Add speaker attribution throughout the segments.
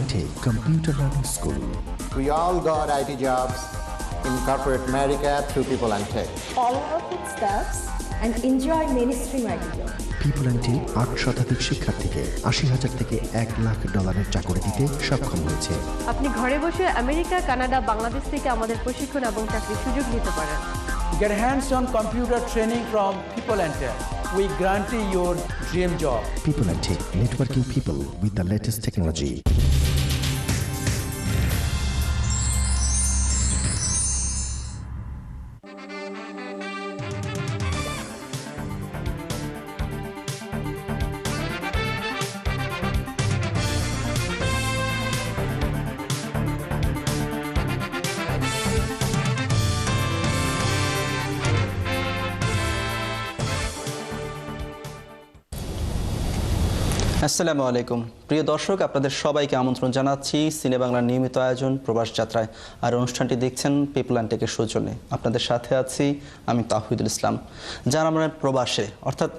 Speaker 1: Computer Learning School.
Speaker 2: We all got IT jobs in corporate America through People and Tech.
Speaker 3: Follow up with steps and enjoy mainstream IT jobs.
Speaker 1: People and Tech 8 শতাধিক শিক্ষার্থীকে $80,000 থেকে $1 লাখ চাকরি দিতে সক্ষম হয়েছে।
Speaker 4: আপনি ঘরে বসে আমেরিকা, কানাডা, বাংলাদেশ থেকে আমাদের প্রশিক্ষণ এবং চাকরির সুযোগ নিতে পারেন।
Speaker 5: Get hands-on computer training from People and Tech. We guarantee your dream job.
Speaker 1: People and Tech, networking people with the latest technology.
Speaker 6: আসসালামু আলাইকুম প্রিয় দর্শক, আপনাদের সবাইকে আমন্ত্রণ জানাচ্ছি সিনে বাংলার নিয়মিত আয়োজন প্রবাস যাত্রায়। আর অনুষ্ঠানটি দেখছেন পিপল অ্যান্ড টেকের সৌজন্যে। আপনাদের সাথে আছি আমি তাহিদুল ইসলাম। যারা আমরা প্রবাসে অর্থাৎ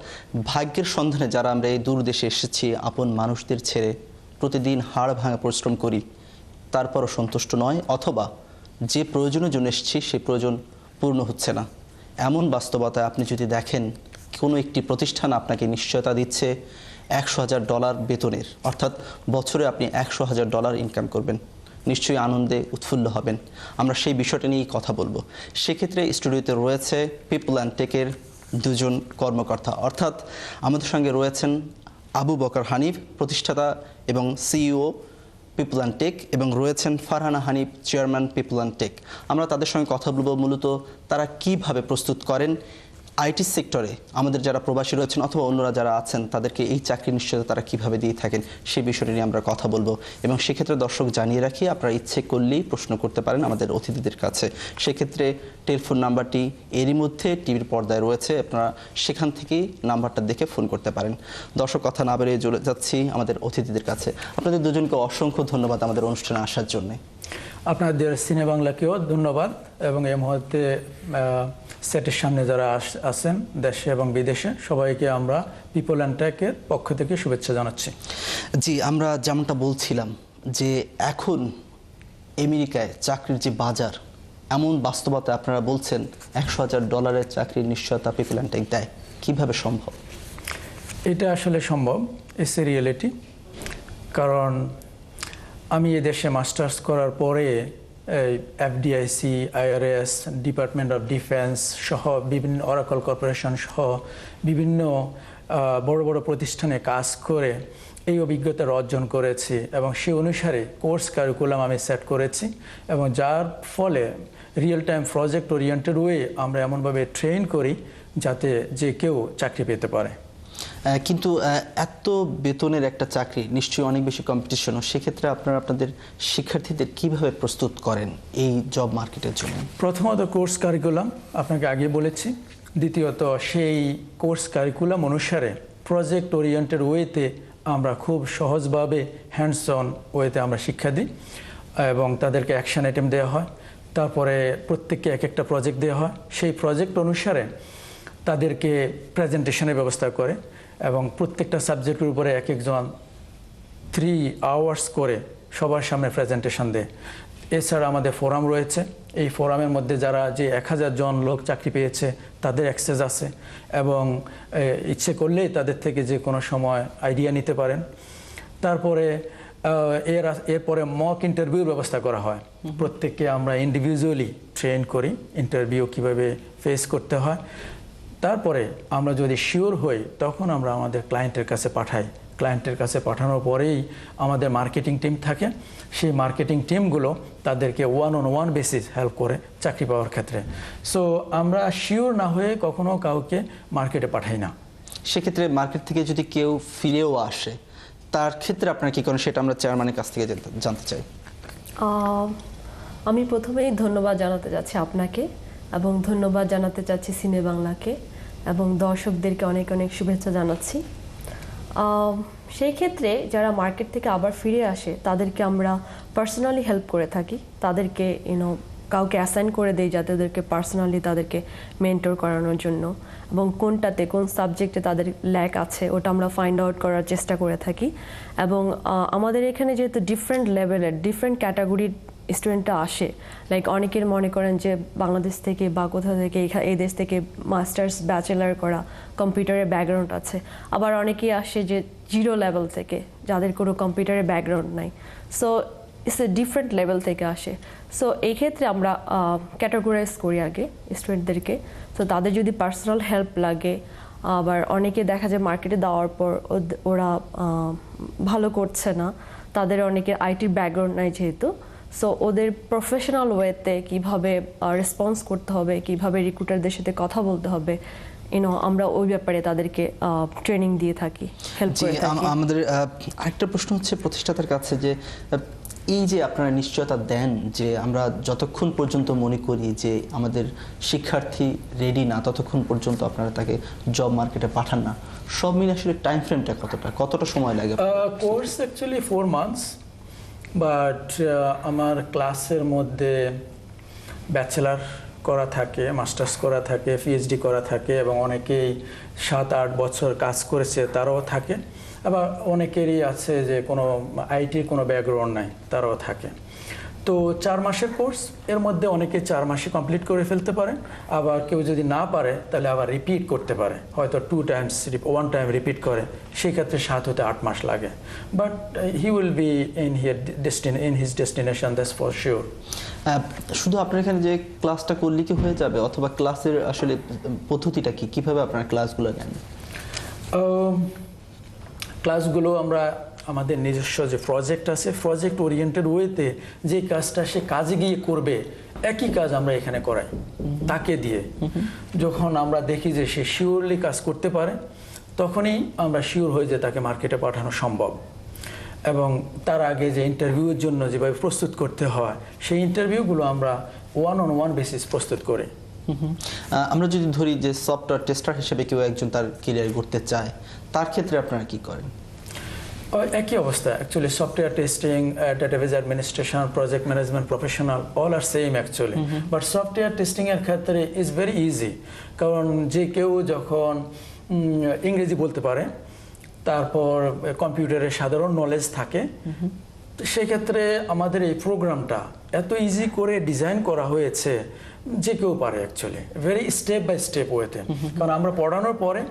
Speaker 6: ভাগ্যের সন্ধানে যারা আমরা এই দূর দেশে এসেছি, আপন মানুষদের ছেড়ে প্রতিদিন হাড় ভাঙা পরিশ্রম করি, তারপরও সন্তুষ্ট নয়, অথবা যে প্রয়োজনের জন্য এসেছি সেই প্রয়োজন পূর্ণ হচ্ছে না, এমন বাস্তবতায় আপনি যদি দেখেন কোনো একটি প্রতিষ্ঠান আপনাকে নিশ্চয়তা দিচ্ছে $100,000 বেতনের, অর্থাৎ বছরে আপনি $100,000 ইনকাম করবেন, নিশ্চয়ই আনন্দে উৎফুল্ল হবেন। আমরা সেই বিষয়টা নিয়েই কথা বলবো। সেক্ষেত্রে স্টুডিওতে রয়েছে পিপল অ্যান্ড টেকের দুজন কর্মকর্তা, অর্থাৎ আমাদের সঙ্গে রয়েছেন আবু বকর হানিফ, প্রতিষ্ঠাতা এবং সিইও পিপল অ্যান্ড টেক, এবং রয়েছেন Farhana Hanif, chairman people and tech. আমরা তাদের সঙ্গে কথা বলবো মূলত তারা কিভাবে প্রস্তুত করেন আইটি সেক্টরে আমাদের যারা প্রবাসী রয়েছেন অথবা অন্যরা যারা আছেন তাদেরকে এই চাকরি নিশ্চয়তা তারা কিভাবে দিয়ে থাকেন সেই বিষয়টি নিয়ে আমরা কথা বলবো। এবং সেক্ষেত্রে দর্শক জানিয়ে রাখি, আপনারা ইচ্ছে করলেই প্রশ্ন করতে পারেন আমাদের অতিথিদের কাছে। সেক্ষেত্রে টেলিফোন নাম্বারটি এরই মধ্যে টিভির পর্দায় রয়েছে, আপনারা সেখান থেকেই নাম্বারটা দেখে ফোন করতে পারেন। দর্শক কথা না বেরিয়ে চলে যাচ্ছি আমাদের অতিথিদের কাছে। আপনাদের দুজনকে অসংখ্য ধন্যবাদ আমাদের অনুষ্ঠানে আসার জন্য।
Speaker 5: আপনাদের সিনে বাংলাকেও ধন্যবাদ, এবং এই মুহূর্তে সেটের সামনে যারা আছেন দেশে এবং বিদেশে সবাইকে আমরা পিপল অ্যান্ড টেকের পক্ষ থেকে শুভেচ্ছা জানাচ্ছি।
Speaker 6: জি, আমরা যেমনটা বলছিলাম যে এখন আমেরিকায় চাকরির যে বাজার, এমন বাস্তবতা আপনারা বলছেন $100,000 চাকরির নিশ্চয়তা পিপল অ্যান্ড টেক দেয়, কীভাবে সম্ভব?
Speaker 5: এটা আসলে সম্ভব, ইটস এ রিয়েলিটি। কারণ আমি এদেশে মাস্টার্স করার পরে এফডিআইসি, আইআরএস, ডিপার্টমেন্ট অফ ডিফেন্স সহ বিভিন্ন অরাকল কর্পোরেশন সহ বিভিন্ন বড় বড় প্রতিষ্ঠানে কাজ করে এই অভিজ্ঞতা অর্জন করেছি, এবং সে অনুসারে কোর্স কারিকুলাম আমি সেট করেছি, এবং যার ফলে real time project oriented way আমরা এমনভাবে ট্রেন করি যাতে যে কেউ চাকরি পেতে পারে।
Speaker 6: কিন্তু এত বেতনের একটা চাকরি নিশ্চয়ই অনেক বেশি কম্পিটিশনও, সেক্ষেত্রে আপনারা আপনাদের শিক্ষার্থীদের কিভাবে প্রস্তুত করেন এই জব মার্কেটের জন্য?
Speaker 5: প্রথমত কোর্স কারিকুলাম আপনাকে আগে বলেছি, দ্বিতীয়ত সেই কোর্স কারিকুলাম অনুসারে প্রজেক্ট ওরিয়েন্টেড ওয়েতে আমরা খুব সহজভাবে হ্যান্ডস অন ওয়েতে আমরা শিক্ষা দিই, এবং তাদেরকে অ্যাকশন আইটেম দেওয়া হয়। তারপরে প্রত্যেককে এক একটা প্রজেক্ট দেওয়া হয়, সেই প্রজেক্ট অনুসারে তাদেরকে প্রেজেন্টেশনের ব্যবস্থা করে, এবং প্রত্যেকটা সাবজেক্টের উপরে এক একজন 3 আওয়ার্স করে সবার সামনে প্রেজেন্টেশন দেয়। এছাড়া আমাদের ফোরাম রয়েছে, এই ফোরামের মধ্যে যারা যে 1000 জন লোক চাকরি পেয়েছে তাদের অ্যাক্সেস আছে, এবং ইচ্ছে করলেই তাদের থেকে যে কোনো সময় আইডিয়া নিতে পারেন। তারপরে এরপরে মক ইন্টারভিউর ব্যবস্থা করা হয়, প্রত্যেককে আমরা ইন্ডিভিজুয়ালি ট্রেন করি ইন্টারভিউ কিভাবে ফেস করতে হয়। তারপরে আমরা যদি শিওর হই তখন আমরা আমাদের ক্লায়েন্টের কাছে পাঠাই। ক্লায়েন্টের কাছে পাঠানোর পরেই আমাদের মার্কেটিং টিম থাকে, সেই মার্কেটিং টিমগুলো তাদেরকে 1-on-1 বেসিস হেল্প করে চাকরি পাওয়ার ক্ষেত্রে। সো আমরা শিওর না হয়ে কখনো কাউকে মার্কেটে পাঠাই না।
Speaker 6: সেক্ষেত্রে মার্কেট থেকে যদি কেউ ফিরেও আসে তার ক্ষেত্রে আপনারা কী করেন সেটা আমরা চেয়ারম্যানের কাছ থেকে জানতে চাই।
Speaker 4: আমি প্রথমেই ধন্যবাদ জানাতে যাচ্ছি আপনাকে, এবং ধন্যবাদ জানাতে চাচ্ছি সিনে বাংলাকে, এবং দর্শকদেরকে অনেক অনেক শুভেচ্ছা জানাচ্ছি। সেই ক্ষেত্রে যারা মার্কেট থেকে আবার ফিরে আসে তাদেরকে আমরা পার্সোনালি হেল্প করে থাকি, তাদেরকে কাউকে অ্যাসাইন করে দেই যাতে ওদেরকে পার্সোনালি তাদেরকে মেন্টর করানোর জন্য, এবং কোনটাতে কোন সাবজেক্টে তাদের ল্যাক আছে ওটা আমরা ফাইন্ড আউট করার চেষ্টা করে থাকি। এবং আমাদের এখানে যেহেতু ডিফারেন্ট লেভেলের ডিফারেন্ট ক্যাটাগরির স্টুডেন্টরা আসে, লাইক অনেকের মনে করেন যে বাংলাদেশ থেকে বা কোথাও থেকে এই দেশ থেকে মাস্টার্স ব্যাচেলার করা কম্পিউটারের ব্যাকগ্রাউন্ড আছে, আবার অনেকেই আসে যে জিরো লেভেল থেকে যাদের কোনো কম্পিউটারের ব্যাকগ্রাউন্ড নাই। So it's a different level থেকে আসে। সো এই ক্ষেত্রে আমরা ক্যাটাগরাইজ করি আগে স্টুডেন্টদেরকে। তো তাদের যদি পার্সোনাল হেল্প লাগে, আবার অনেকে দেখা যায় মার্কেটে দেওয়ার পর ওরা ভালো করছে না, তাদের অনেকের আইটির ব্যাকগ্রাউন্ড নাই যেহেতু, সো ওদের প্রফেশনাল ওয়েতে কীভাবে রেসপন্স করতে হবে, কীভাবে রিক্রুটারদের সাথে কথা বলতে হবে, আমরা ওই ব্যাপারে তাদেরকে ট্রেনিং দিয়ে থাকি, হেল্প করে থাকি।
Speaker 6: আমাদের আরেকটা প্রশ্ন হচ্ছে প্রতিষ্ঠাতার কাছে যে এই যে আপনারা নিশ্চয়তা দেন যে আমরা যতক্ষণ পর্যন্ত মনে করি যে আমাদের শিক্ষার্থী রেডি না ততক্ষণ পর্যন্ত আপনারা তাকে জব মার্কেটে পাঠান না, সব মিলে আসলে টাইম ফ্রেমটা কতটা সময় লাগে?
Speaker 5: কোর্স অ্যাকচুয়ালি 4 months, বাট আমার ক্লাসের মধ্যে ব্যাচেলার করা থাকে, মাস্টার্স করা থাকে, পিএইচডি করা থাকে, এবং অনেকেই 7-8 বছর কাজ করেছে তারাও থাকে। আবার অনেকেরই আছে যে কোনো আইটির কোনো ব্যাকগ্রাউন্ড নাই, তারাও থাকে। তো 4 মাসের কোর্স, এর মধ্যে অনেকে 4 মাসে কমপ্লিট করে ফেলতে পারে, আবার কেউ যদি না পারে তাহলে আবার রিপিট করতে পারে, হয়তো 2 times 1 টাইম রিপিট করে, সেই ক্ষেত্রে 7 হতে 8 মাস লাগে। But he will be in his destination, that's for sure.
Speaker 6: শুধু আপনার এখানে যে ক্লাসটা করলে কি হয়ে যাবে, অথবা ক্লাসের আসলে পদ্ধতিটা কি, কিভাবে আপনারা ক্লাসগুলো নেন?
Speaker 5: ক্লাসগুলো আমরা আমাদের নিজস্ব যে প্রজেক্ট আছে, প্রজেক্ট ওরিয়েন্টেড ওয়েতে যে কাজটা সে কাজে গিয়ে করবে, একই কাজ আমরা এখানে করাই তাকে দিয়ে। যখন আমরা দেখি যে সে শিওরলি কাজ করতে পারে, তখনই আমরা শিওর হই যে তাকে মার্কেটে পাঠানো সম্ভব। এবং তার আগে যে ইন্টারভিউয়ের জন্য যেভাবে প্রস্তুত করতে হয়, সেই ইন্টারভিউগুলো আমরা 1-on-1 বেসিস প্রস্তুত করি।
Speaker 6: আমরা যদি ধরি যে সফটওয়্যার টেস্টার হিসেবে কেউ একজন তার ক্যারিয়ার করতে চায়, তার ক্ষেত্রে আপনারা কি করেন?
Speaker 5: একই অবস্থা actually, software testing, database administration, project management professional, all are same actually. But software টেস্টিংয়ের ক্ষেত্রে ইজ ভেরি ইজি, কারণ যে কেউ যখন ইংরেজি বলতে পারে, তারপর কম্পিউটারের সাধারণ নলেজ থাকে, সেক্ষেত্রে আমাদের এই প্রোগ্রামটা এত ইজি করে ডিজাইন করা হয়েছে যে কেউ পারে actually, very step by step ওয়েতে। কারণ আমরা পড়ানোর পরে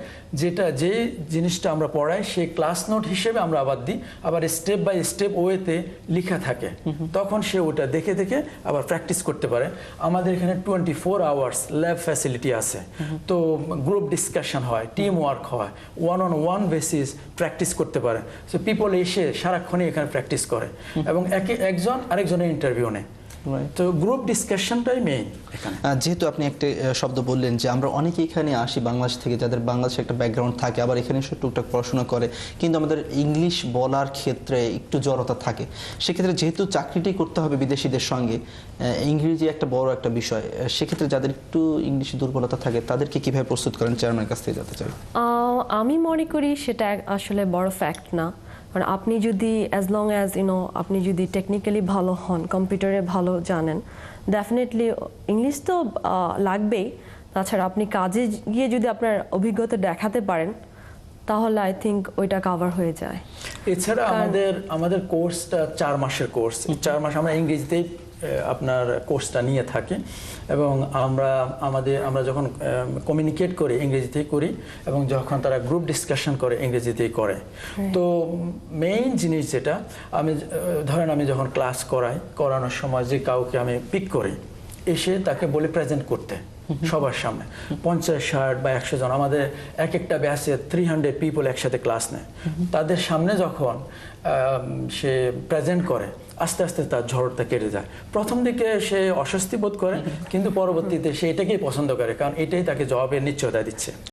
Speaker 5: যে জিনিসটা আমরা পড়াই সেই ক্লাস নোট হিসেবে আমরা আবার দিই, আবার স্টেপ বাই স্টেপ ওয়েতে লেখা থাকে, তখন সে ওটা দেখে দেখে আবার প্র্যাকটিস করতে পারে। আমাদের এখানে 24 আওয়ার্স ল্যাব ফ্যাসিলিটি আছে, তো গ্রুপ ডিসকাশন হয়, টিম ওয়ার্ক হয়, 1-on-1 বেসিস প্র্যাকটিস করতে পারে। সো পিপল এসে সারাক্ষণই এখানে প্র্যাকটিস করে, এবং একজন আরেকজনের ইন্টারভিউ নেয়। তো গ্রুপ ডিসকাশনটাই মেইন এখানে।
Speaker 6: যেহেতু আপনি একটা শব্দ বললেন যে আমরা অনেকে এখানে আসি বাংলাদেশ থেকে, যাদের বাংলাদেশে একটা ব্যাকগ্রাউন্ড থাকে, আবার এখানে এসে টুকটাক পড়াশোনা করে, কিন্তু আমাদের ইংলিশ বলার ক্ষেত্রে একটু জড়তা থাকে। সেক্ষেত্রে যেহেতু চাকরিটি করতে হবে বিদেশিদের সঙ্গে, ইংরেজি একটা বড় একটা বিষয়, সেক্ষেত্রে যাদের একটু ইংলিশে দুর্বলতা থাকে তাদেরকে কিভাবে প্রস্তুত করেন, চেয়ারম্যানের কাছ থেকে জানতে চাই।
Speaker 4: আমি মনে করি সেটা আসলে বড় ফ্যাক্ট না, কারণ আপনি যদি অ্যাজ লং অ্যাজ আপনি যদি টেকনিক্যালি ভালো হন, কম্পিউটারে ভালো জানেন, ডেফিনেটলি ইংলিশ তো লাগবেই। তাছাড়া আপনি কাজে গিয়ে যদি আপনার অভিজ্ঞতা দেখাতে পারেন, তাহলে আই থিঙ্ক ওইটা কভার হয়ে যায়।
Speaker 5: এছাড়া আমাদের কোর্সটা 4 মাসের কোর্স, 4 মাস আমরা ইংরেজিতেই আপনার কোর্সটা নিয়ে থাকি, এবং আমরা যখন কমিউনিকেট করি ইংরেজিতেই করি, এবং যখন তারা গ্রুপ ডিসকাশন করে ইংরেজিতেই করে। তো মেইন জিনিস যেটা, আমি যখন ক্লাস করানোর সময় যে কাউকে আমি পিক করি, এসে তাকে বলে প্রেজেন্ট করতে সবার সামনে, 50-60 বা 100 জন, আমাদের একটা ব্যাচে 300 পিপল একসাথে ক্লাস নেয়। তাদের সামনে যখন সে প্রেজেন্ট করে, আস্তে আস্তে তার ঝড়টা কেটে যায়। প্রথম দিকে সে অস্বস্তি বোধ করে, কিন্তু পরবর্তীতে সে এটাকেই পছন্দ করে, কারণ এটাই তাকে জবাবের নিশ্চয়তা দিচ্ছে।